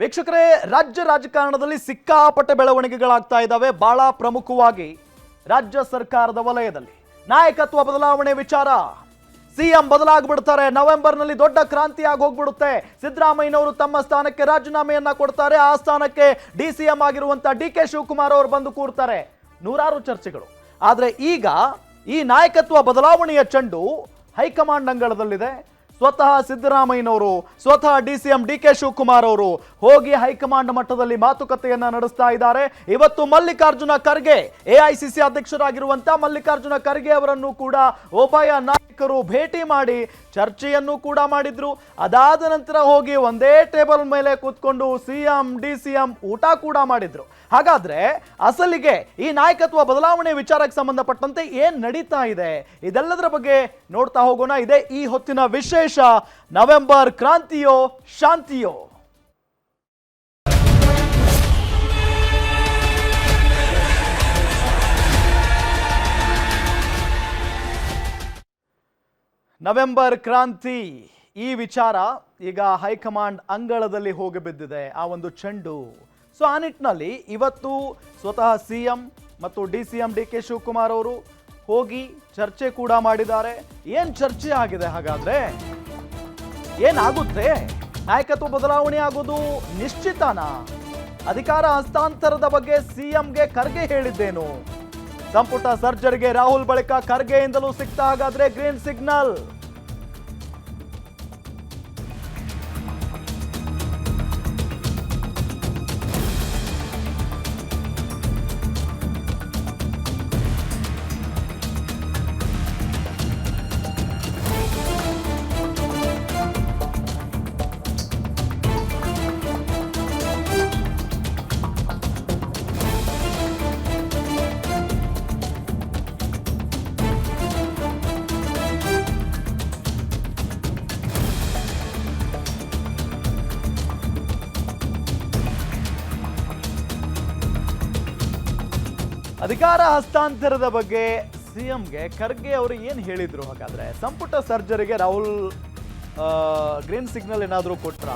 ವೀಕ್ಷಕರೇ, ರಾಜ್ಯ ರಾಜಕಾರಣದಲ್ಲಿ ಸಿಕ್ಕಾಪಟ್ಟೆ ಬೆಳವಣಿಗೆಗಳಾಗ್ತಾ ಇದ್ದಾವೆ. ಬಹಳ ಪ್ರಮುಖವಾಗಿ ರಾಜ್ಯ ಸರ್ಕಾರದ ವಲಯದಲ್ಲಿ ನಾಯಕತ್ವ ಬದಲಾವಣೆ ವಿಚಾರ. ಸಿಎಂ ಬದಲಾಗ್ಬಿಡ್ತಾರೆ. ನವೆಂಬರ್ನಲ್ಲಿ ದೊಡ್ಡ ಕ್ರಾಂತಿಯಾಗಿ ಹೋಗ್ಬಿಡುತ್ತೆ. ಸಿದ್ದರಾಮಯ್ಯನವರು ತಮ್ಮ ಸ್ಥಾನಕ್ಕೆ ರಾಜೀನಾಮೆಯನ್ನ ಕೊಡ್ತಾರೆ. ಆ ಸ್ಥಾನಕ್ಕೆ ಡಿಸಿಎಂ ಆಗಿರುವಂತ ಡಿ.ಕೆ. ಶಿವಕುಮಾರ್ ಅವರು ಬಂದು ಕೂರ್ತಾರೆ. ನೂರಾರು ಚರ್ಚೆಗಳು. ಆದ್ರೆ ಈಗ ಈ ನಾಯಕತ್ವ ಬದಲಾವಣೆಯ ಚೆಂಡು ಹೈಕಮಾಂಡ್ ಅಂಗಳದಲ್ಲಿದೆ. ಸ್ವತಃ ಸಿದ್ದರಾಮಯ್ಯನವರು, ಸ್ವತಃ ಡಿಸಿಎಂ ಡಿ.ಕೆ. ಶಿವಕುಮಾರ್ ಅವರು ಹೋಗಿ ಹೈಕಮಾಂಡ್ ಮಟ್ಟದಲ್ಲಿ ಮಾತುಕತೆಯನ್ನ ನಡೆಸ್ತಾ ಇದ್ದಾರೆ. ಇವತ್ತು ಮಲ್ಲಿಕಾರ್ಜುನ ಖರ್ಗೆ, ಎಐಸಿಸಿ ಅಧ್ಯಕ್ಷರಾಗಿರುವಂತಹ ಮಲ್ಲಿಕಾರ್ಜುನ ಖರ್ಗೆ ಅವರನ್ನು ಕೂಡ ಉಭಯ ನಾಯಕರು ಭೇಟಿ ಮಾಡಿ ಚರ್ಚೆಯನ್ನು ಕೂಡ ಮಾಡಿದ್ರು. ಅದಾದ ನಂತರ ಹೋಗಿ ಒಂದೇ ಟೇಬಲ್ ಮೇಲೆ ಕೂತ್ಕೊಂಡು ಸಿಎಂ ಡಿಸಿಎಂ ಊಟ ಕೂಡ ಮಾಡಿದ್ರು. ಹಾಗಾದ್ರೆ ಅಸಲಿಗೆ ಈ ನಾಯಕತ್ವ ಬದಲಾವಣೆ ವಿಚಾರಕ್ಕೆ ಸಂಬಂಧಪಟ್ಟಂತೆ ಏನ್ ನಡೀತಾ ಇದೆ, ಇದೆಲ್ಲದರ ಬಗ್ಗೆ ನೋಡ್ತಾ ಹೋಗೋಣ. ಇದೆ ಈ ಹೊತ್ತಿನ ವಿಶೇಷ. ನವೆಂಬರ್ ಕ್ರಾಂತಿಯೋ ಶಾಂತಿಯೋ? ನವೆಂಬರ್ ಕ್ರಾಂತಿ ಈ ವಿಚಾರ ಈಗ ಹೈಕಮಾಂಡ್ ಅಂಗಳದಲ್ಲಿ ಹೋಗಿ ಬಿದ್ದಿದೆ, ಆ ಒಂದು ಚೆಂಡು. ಸೊ ಆ ನಿಟ್ಟಿನಲ್ಲಿ ಇವತ್ತು ಸ್ವತಃ ಸಿಎಂ ಮತ್ತು ಡಿಸಿಎಂ ಡಿ.ಕೆ. ಶಿವಕುಮಾರ್ ಅವರು ಹೋಗಿ ಚರ್ಚೆ ಕೂಡ ಮಾಡಿದ್ದಾರೆ. ಏನ್ ಚರ್ಚೆ ಆಗಿದೆ ಹಾಗಾದ್ರೆ? ಏನಾಗುತ್ತೆ? ನಾಯಕತ್ವ ಬದಲಾವಣೆ ಆಗೋದು ನಿಶ್ಚಿತನಾ? ಅಧಿಕಾರ ಹಸ್ತಾಂತರದ ಬಗ್ಗೆ ಸಿಎಂಗೆ ಖರ್ಗೆ ಹೇಳಿದ್ದೇನು? ಸಂಪುಟ ಸರ್ಜರಿಗೆ ರಾಹುಲ್ ಬಳಿಕ ಖರ್ಗೆಯಿಂದಲೂ ಸಿಗ್ತಾ ಹಾಗಾದ್ರೆ ಗ್ರೀನ್ ಸಿಗ್ನಲ್? ಅಧಿಕಾರ ಹಸ್ತಾಂತರದ ಬಗ್ಗೆ ಸಿಎಂಗೆ ಖರ್ಗೆ ಅವರು ಏನು ಹೇಳಿದ್ರು ಹಾಗಾದ್ರೆ? ಸಂಪುಟ ಸರ್ಜರಿಗೆ ರಾಹುಲ್ ಗ್ರೀನ್ ಸಿಗ್ನಲ್ ಏನಾದರೂ ಕೊಟ್ರ?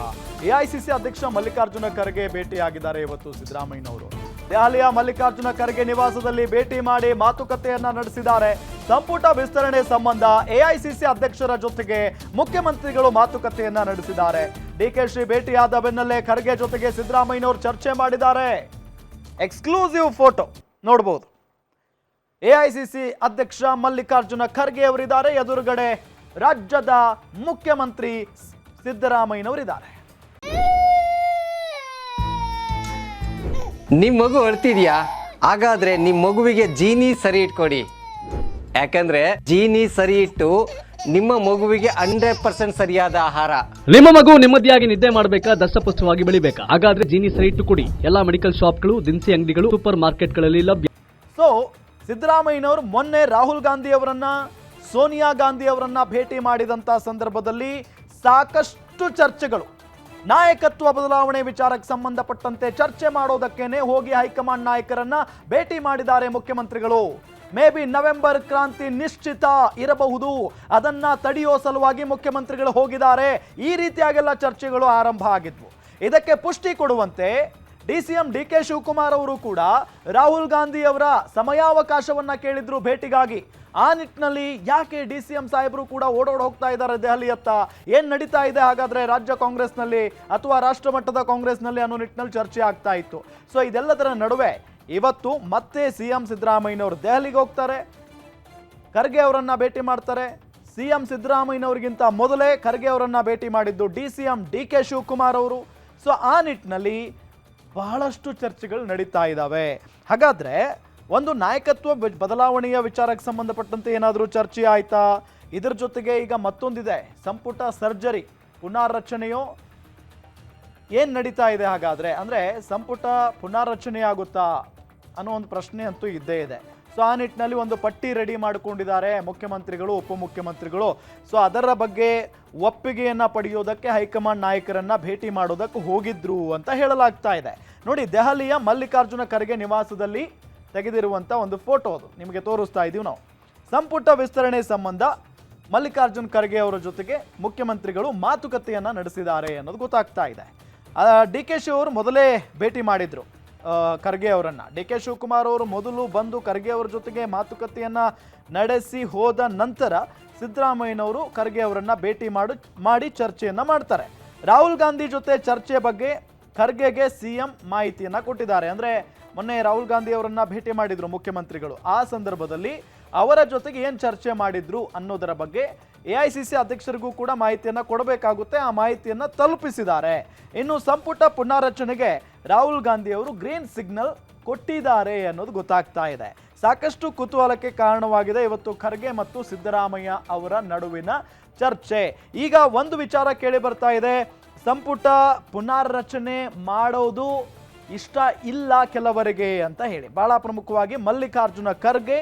ಎಐಸಿಸಿ ಅಧ್ಯಕ್ಷ ಮಲ್ಲಿಕಾರ್ಜುನ ಖರ್ಗೆ ಭೇಟಿಯಾಗಿದ್ದಾರೆ ಇವತ್ತು ಸಿದ್ದರಾಮಯ್ಯನವರು. ದೆಹಲಿಯ ಮಲ್ಲಿಕಾರ್ಜುನ ಖರ್ಗೆ ನಿವಾಸದಲ್ಲಿ ಭೇಟಿ ಮಾಡಿ ಮಾತುಕತೆಯನ್ನ ನಡೆಸಿದ್ದಾರೆ. ಸಂಪುಟ ವಿಸ್ತರಣೆ ಸಂಬಂಧ ಎಐಸಿಸಿ ಅಧ್ಯಕ್ಷರ ಜೊತೆಗೆ ಮುಖ್ಯಮಂತ್ರಿಗಳು ಮಾತುಕತೆಯನ್ನ ನಡೆಸಿದ್ದಾರೆ. ಡಿಕೆಶಿ ಭೇಟಿಯಾದ ಬೆನ್ನಲ್ಲೇ ಖರ್ಗೆ ಜೊತೆಗೆ ಸಿದ್ದರಾಮಯ್ಯನವರು ಚರ್ಚೆ ಮಾಡಿದ್ದಾರೆ. ಎಕ್ಸ್ಕ್ಲೂಸಿವ್ ಫೋಟೋ ನೋಡಬಹುದು. ಎಐಸಿಸಿ ಅಧ್ಯಕ್ಷ ಮಲ್ಲಿಕಾರ್ಜುನ ಖರ್ಗೆ ಅವರಿದ್ದಾರೆ, ಎದುರುಗಡೆ ರಾಜ್ಯದ ಮುಖ್ಯಮಂತ್ರಿ ಸಿದ್ದರಾಮಯ್ಯನವರಿದ್ದಾರೆ. ನಿಮ್ಮ ಮಗು ಅಳ್ತಿದ್ಯಾ? ಹಾಗಾದ್ರೆ ನಿಮ್ಮ ಮಗುವಿಗೆ ಜೀನಿ ಸರಿ ಇಟ್ಕೊಡಿ. ಯಾಕಂದ್ರೆ ಜೀನಿ ಸರಿ ಇಟ್ಟು ನಿಮ್ಮ ಮಗುವಿಗೆ 100% ಸರಿಯಾದ ಆಹಾರ. ನಿಮ್ಮ ಮಗು ನೆಮ್ಮದಿಯಾಗಿ ನಿದ್ದೆ ಮಾಡಬೇಕಾ, ದಷ್ಟಪುಷ್ಟವಾಗಿ ಬೆಳಿಬೇಕಾ? ಹಾಗಾದ್ರೆ ಜೀನಿ ಸರಿ ಇಟ್ಟು ಕೊಡಿ. ಎಲ್ಲಾ ಮೆಡಿಕಲ್ ಶಾಪ್ಗಳು, ದಿನಸಿ ಅಂಗಡಿಗಳು, ಸೂಪರ್ ಮಾರ್ಕೆಟ್ಗಳಲ್ಲಿ ಲಭ್ಯ. ಸೊ ಸಿದ್ದರಾಮಯ್ಯನವರು ಮೊನ್ನೆ ರಾಹುಲ್ ಗಾಂಧಿ ಅವರನ್ನ, ಸೋನಿಯಾ ಗಾಂಧಿ ಅವರನ್ನ ಭೇಟಿ ಮಾಡಿದಂತ ಸಂದರ್ಭದಲ್ಲಿ ಸಾಕಷ್ಟು ಚರ್ಚೆಗಳು, ನಾಯಕತ್ವ ಬದಲಾವಣೆ ವಿಚಾರಕ್ಕೆ ಸಂಬಂಧಪಟ್ಟಂತೆ ಚರ್ಚೆ ಮಾಡೋದಕ್ಕೇನೆ ಹೋಗಿ ಹೈಕಮಾಂಡ್ ನಾಯಕರನ್ನ ಭೇಟಿ ಮಾಡಿದ್ದಾರೆ ಮುಖ್ಯಮಂತ್ರಿಗಳು. ಮೇ ಬಿ ನವೆಂಬರ್ ಕ್ರಾಂತಿ ನಿಶ್ಚಿತ ಇರಬಹುದು, ಅದನ್ನ ತಡೆಯೋ ಸಲುವಾಗಿ ಮುಖ್ಯಮಂತ್ರಿಗಳು ಹೋಗಿದ್ದಾರೆ. ಈ ರೀತಿಯಾಗೆಲ್ಲ ಚರ್ಚೆಗಳು ಆರಂಭ ಆಗಿದ್ವು. ಇದಕ್ಕೆ ಪುಷ್ಟಿ ಕೊಡುವಂತೆ ಡಿಸಿಎಂ ಡಿ.ಕೆ. ಶಿವಕುಮಾರ್ ಅವರು ಕೂಡ ರಾಹುಲ್ ಗಾಂಧಿ ಅವರ ಸಮಯಾವಕಾಶವನ್ನ ಕೇಳಿದ್ರು ಭೇಟಿಗಾಗಿ. ಆ ನಿಟ್ಟಿನಲ್ಲಿ ಯಾಕೆ ಡಿಸಿಎಂ ಸಾಹೇಬರು ಕೂಡ ಓಡೋಡ್ ಹೋಗ್ತಾ ಇದ್ದಾರೆ ದೆಹಲಿಯತ್ತ? ಏನ್ ನಡೀತಾ ಇದೆ ಹಾಗಾದ್ರೆ ರಾಜ್ಯ ಕಾಂಗ್ರೆಸ್ನಲ್ಲಿ ಅಥವಾ ರಾಷ್ಟ್ರ ಮಟ್ಟದ ಕಾಂಗ್ರೆಸ್ನಲ್ಲಿ ಅನ್ನೋ ನಿಟ್ಟಿನಲ್ಲಿ ಚರ್ಚೆ ಆಗ್ತಾ ಇತ್ತು. ಸೊ ಇದೆಲ್ಲದರ ನಡುವೆ ಇವತ್ತು ಮತ್ತೆ ಸಿಎಂ ಸಿದ್ದರಾಮಯ್ಯನವರು ದೆಹಲಿಗೆ ಹೋಗ್ತಾರೆ, ಖರ್ಗೆ ಅವರನ್ನ ಭೇಟಿ ಮಾಡ್ತಾರೆ. ಸಿಎಂ ಸಿದ್ದರಾಮಯ್ಯನವರಿಗಿಂತ ಮೊದಲೇ ಖರ್ಗೆ ಅವರನ್ನ ಭೇಟಿ ಮಾಡಿದ್ದು ಡಿಸಿಎಂ ಡಿ.ಕೆ. ಶಿವಕುಮಾರ್ ಅವರು. ಸೊ ಆ ನಿಟ್ಟಿನಲ್ಲಿ ಬಹಳಷ್ಟು ಚರ್ಚೆಗಳು ನಡೀತಾ ಇದ್ದಾವೆ. ಹಾಗಾದ್ರೆ ಒಂದು ನಾಯಕತ್ವ ಬದಲಾವಣೆಯ ವಿಚಾರಕ್ಕೆ ಸಂಬಂಧಪಟ್ಟಂತೆ ಏನಾದರೂ ಚರ್ಚೆ ಆಯ್ತಾ? ಇದರ ಜೊತೆಗೆ ಈಗ ಮತ್ತೊಂದಿದೆ, ಸಂಪುಟ ಸರ್ಜರಿ ಪುನಾರಚನೆಯೋ? ಏನ್ ನಡೀತಾ ಇದೆ ಹಾಗಾದ್ರೆ? ಅಂದ್ರೆ ಸಂಪುಟ ಪುನಾರಚನೆ ಆಗುತ್ತಾ ಅನ್ನೋ ಒಂದು ಪ್ರಶ್ನೆ ಅಂತೂ ಇದ್ದೇ ಇದೆ. ಸೊ ಆ ನಿಟ್ಟಿನಲ್ಲಿ ಒಂದು ಪಟ್ಟಿ ರೆಡಿ ಮಾಡಿಕೊಂಡಿದ್ದಾರೆ ಮುಖ್ಯಮಂತ್ರಿಗಳು, ಉಪಮುಖ್ಯಮಂತ್ರಿಗಳು. ಸೊ ಅದರ ಬಗ್ಗೆ ಒಪ್ಪಿಗೆಯನ್ನ ಪಡೆಯೋದಕ್ಕೆ ಹೈಕಮಾಂಡ್ ನಾಯಕರನ್ನ ಭೇಟಿ ಮಾಡೋದಕ್ಕೆ ಹೋಗಿದ್ರು ಅಂತ ಹೇಳಲಾಗ್ತಾ ಇದೆ. ನೋಡಿ, ದೆಹಲಿಯ ಮಲ್ಲಿಕಾರ್ಜುನ ಖರ್ಗೆ ನಿವಾಸದಲ್ಲಿ ತೆಗೆದಿರುವಂಥ ಒಂದು ಫೋಟೋ ಅದು ನಿಮಗೆ ತೋರಿಸ್ತಾ ಇದ್ದೀವಿ ನಾವು. ಸಂಪುಟ ವಿಸ್ತರಣೆ ಸಂಬಂಧ ಮಲ್ಲಿಕಾರ್ಜುನ್ ಖರ್ಗೆ ಅವರ ಜೊತೆಗೆ ಮುಖ್ಯಮಂತ್ರಿಗಳು ಮಾತುಕತೆಯನ್ನ ನಡೆಸಿದ್ದಾರೆ ಅನ್ನೋದು ಗೊತ್ತಾಗ್ತಾ ಇದೆ. ಡಿ ಕೆ ಶಿ ಅವರು ಮೊದಲೇ ಭೇಟಿ ಮಾಡಿದ್ರು ಖರ್ಗೆ ಅವರನ್ನ. ಡಿ ಕೆ ಶಿವಕುಮಾರ್ ಅವರು ಮೊದಲು ಬಂದು ಖರ್ಗೆ ಅವರ ಜೊತೆಗೆ ಮಾತುಕತೆಯನ್ನ ನಡೆಸಿ ಹೋದ ನಂತರ ಸಿದ್ದರಾಮಯ್ಯನವರು ಖರ್ಗೆ ಅವರನ್ನ ಭೇಟಿ ಮಾಡಿ ಚರ್ಚೆಯನ್ನ ಮಾಡ್ತಾರೆ. ರಾಹುಲ್ ಗಾಂಧಿ ಜೊತೆ ಚರ್ಚೆ ಬಗ್ಗೆ ಖರ್ಗೆಗೆ ಸಿಎಂ ಮಾಹಿತಿಯನ್ನ ಕೊಟ್ಟಿದ್ದಾರೆ. ಅಂದ್ರೆ ಮೊನ್ನೆ ರಾಹುಲ್ ಗಾಂಧಿ ಅವರನ್ನ ಭೇಟಿ ಮಾಡಿದ್ರು ಮುಖ್ಯಮಂತ್ರಿಗಳು. ಆ ಸಂದರ್ಭದಲ್ಲಿ ಅವರ ಜೊತೆಗೆ ಏನು ಚರ್ಚೆ ಮಾಡಿದ್ರು ಅನ್ನೋದರ ಬಗ್ಗೆ ಎಐಸಿಸಿ ಅಧ್ಯಕ್ಷರಿಗೂ ಕೂಡ ಮಾಹಿತಿಯನ್ನ ಕೊಡಬೇಕಾಗುತ್ತೆ. ಆ ಮಾಹಿತಿಯನ್ನ ತಲುಪಿಸಿದ್ದಾರೆ. ಇನ್ನು ಸಂಪುಟ ಪುನಾರಚನೆಗೆ ರಾಹುಲ್ ಗಾಂಧಿ ಅವರು ಗ್ರೀನ್ ಸಿಗ್ನಲ್ ಕೊಟ್ಟಿದ್ದಾರೆ ಅನ್ನೋದು ಗೊತ್ತಾಗ್ತಾ ಇದೆ. ಸಾಕಷ್ಟು ಕುತೂಹಲಕ್ಕೆ ಕಾರಣವಾಗಿದೆ ಇವತ್ತು ಖರ್ಗೆ ಮತ್ತು ಸಿದ್ದರಾಮಯ್ಯ ಅವರ ನಡುವಿನ ಚರ್ಚೆ. ಈಗ ಒಂದು ವಿಚಾರ ಕೇಳಿ ಬರ್ತಾ ಇದೆ, ಸಂಪುಟ ಪುನಾರಚನೆ ಮಾಡೋದು ಇಷ್ಟ ಇಲ್ಲ ಕೆಲವರಿಗೆ ಅಂತ ಹೇಳಿ. ಬಹಳ ಪ್ರಮುಖವಾಗಿ ಮಲ್ಲಿಕಾರ್ಜುನ ಖರ್ಗೆ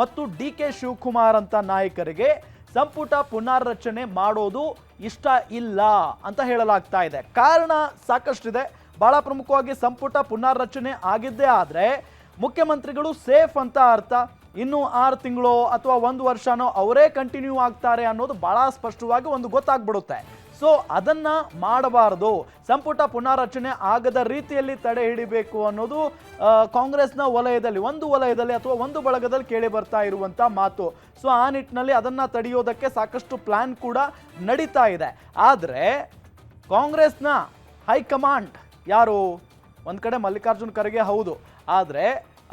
ಮತ್ತು ಡಿ ಕೆ ಶಿವಕುಮಾರ್ ಅಂತ ನಾಯಕರಿಗೆ ಸಂಪುಟ ಪುನಾರಚನೆ ಮಾಡೋದು ಇಷ್ಟ ಇಲ್ಲ ಅಂತ ಹೇಳಲಾಗ್ತಾ ಇದೆ. ಕಾರಣ ಸಾಕಷ್ಟಿದೆ. ಬಹಳ ಪ್ರಮುಖವಾಗಿ ಸಂಪುಟ ಪುನಾರಚನೆ ಆಗಿದ್ದೇ ಆದರೆ ಮುಖ್ಯಮಂತ್ರಿಗಳು ಸೇಫ್ ಅಂತ ಅರ್ಥ. ಇನ್ನು 6 ತಿಂಗಳು ಅಥವಾ 1 ವರ್ಷನೋ ಅವರೇ ಕಂಟಿನ್ಯೂ ಆಗ್ತಾರೆ ಅನ್ನೋದು ಬಹಳ ಸ್ಪಷ್ಟವಾಗಿ ಒಂದು ಗೊತ್ತಾಗ್ಬಿಡುತ್ತೆ. ಸೊ ಅದನ್ನ ಮಾಡಬಾರದು, ಸಂಪುಟ ಪುನಾರಚನೆ ಆಗದ ರೀತಿಯಲ್ಲಿ ತಡೆ ಹಿಡಿಬೇಕು ಅನ್ನೋದು ಕಾಂಗ್ರೆಸ್ನ ವಲಯದಲ್ಲಿ ಅಥವಾ ಒಂದು ಬಳಗದಲ್ಲಿ ಕೇಳಿ ಬರ್ತಾ ಇರುವಂತ ಮಾತು. ಸೊ ಆ ನಿಟ್ಟಿನಲ್ಲಿ ಅದನ್ನ ತಡೆಯೋದಕ್ಕೆ ಸಾಕಷ್ಟು ಪ್ಲಾನ್ ಕೂಡ ನಡೀತಾ ಇದೆ. ಆದರೆ ಕಾಂಗ್ರೆಸ್ನ ಹೈಕಮಾಂಡ್ ಯಾರು? ಒಂದ್ ಕಡೆ ಮಲ್ಲಿಕಾರ್ಜುನ್ ಖರ್ಗೆ ಹೌದು, ಆದರೆ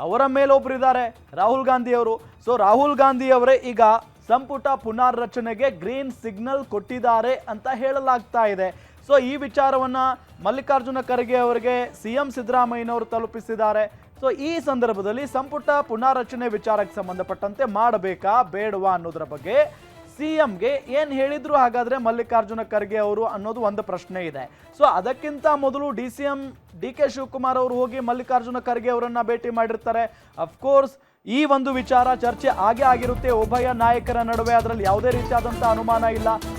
ಅವರ ಮೇಲೊಬ್ರು ಇದ್ದಾರೆ ರಾಹುಲ್ ಗಾಂಧಿ ಅವರು. ಸೊ ರಾಹುಲ್ ಗಾಂಧಿ ಅವರೇ ಈಗ ಸಂಪುಟ ಪುನಾರಚನೆಗೆ ಗ್ರೀನ್ ಸಿಗ್ನಲ್ ಕೊಟ್ಟಿದ್ದಾರೆ ಅಂತ ಹೇಳಲಾಗ್ತಾ ಇದೆ. ಸೊ ಈ ವಿಚಾರವನ್ನ ಮಲ್ಲಿಕಾರ್ಜುನ ಖರ್ಗೆ ಅವರಿಗೆ ಸಿಎಂ ಸಿದ್ದರಾಮಯ್ಯನವರು ತಲುಪಿಸಿದ್ದಾರೆ. ಸೊ ಈ ಸಂದರ್ಭದಲ್ಲಿ ಸಂಪುಟ ಪುನಾರಚನೆ ವಿಚಾರಕ್ಕೆ ಸಂಬಂಧಪಟ್ಟಂತೆ ಮಾಡಬೇಕಾ ಬೇಡವಾ ಅನ್ನೋದರ ಬಗ್ಗೆ ಸಿಎಂಗೆ ಏನು ಹೇಳಿದ್ರು ಹಾಗಾದ್ರೆ ಮಲ್ಲಿಕಾರ್ಜುನ ಖರ್ಗೆ ಅವರು ಅನ್ನೋದು ಒಂದು ಪ್ರಶ್ನೆ ಇದೆ. ಸೊ ಅದಕ್ಕಿಂತ ಮೊದಲು ಡಿ ಕೆ ಶಿವಕುಮಾರ್ ಅವರು ಹೋಗಿ ಮಲ್ಲಿಕಾರ್ಜುನ ಖರ್ಗೆ ಅವರನ್ನ ಭೇಟಿ ಮಾಡಿರ್ತಾರೆ. ಅಫ್ಕೋರ್ಸ್ ಈ ಒಂದು ವಿಚಾರ ಚರ್ಚೆ ಆಗೇ ಆಗಿರುತ್ತೆ ಉಭಯ ನಾಯಕರ ನಡುವೆ, ಅದರಲ್ಲಿ ಯಾವುದೇ ರೀತಿಯಾದಂಥ ಅನುಮಾನ ಇಲ್ಲ.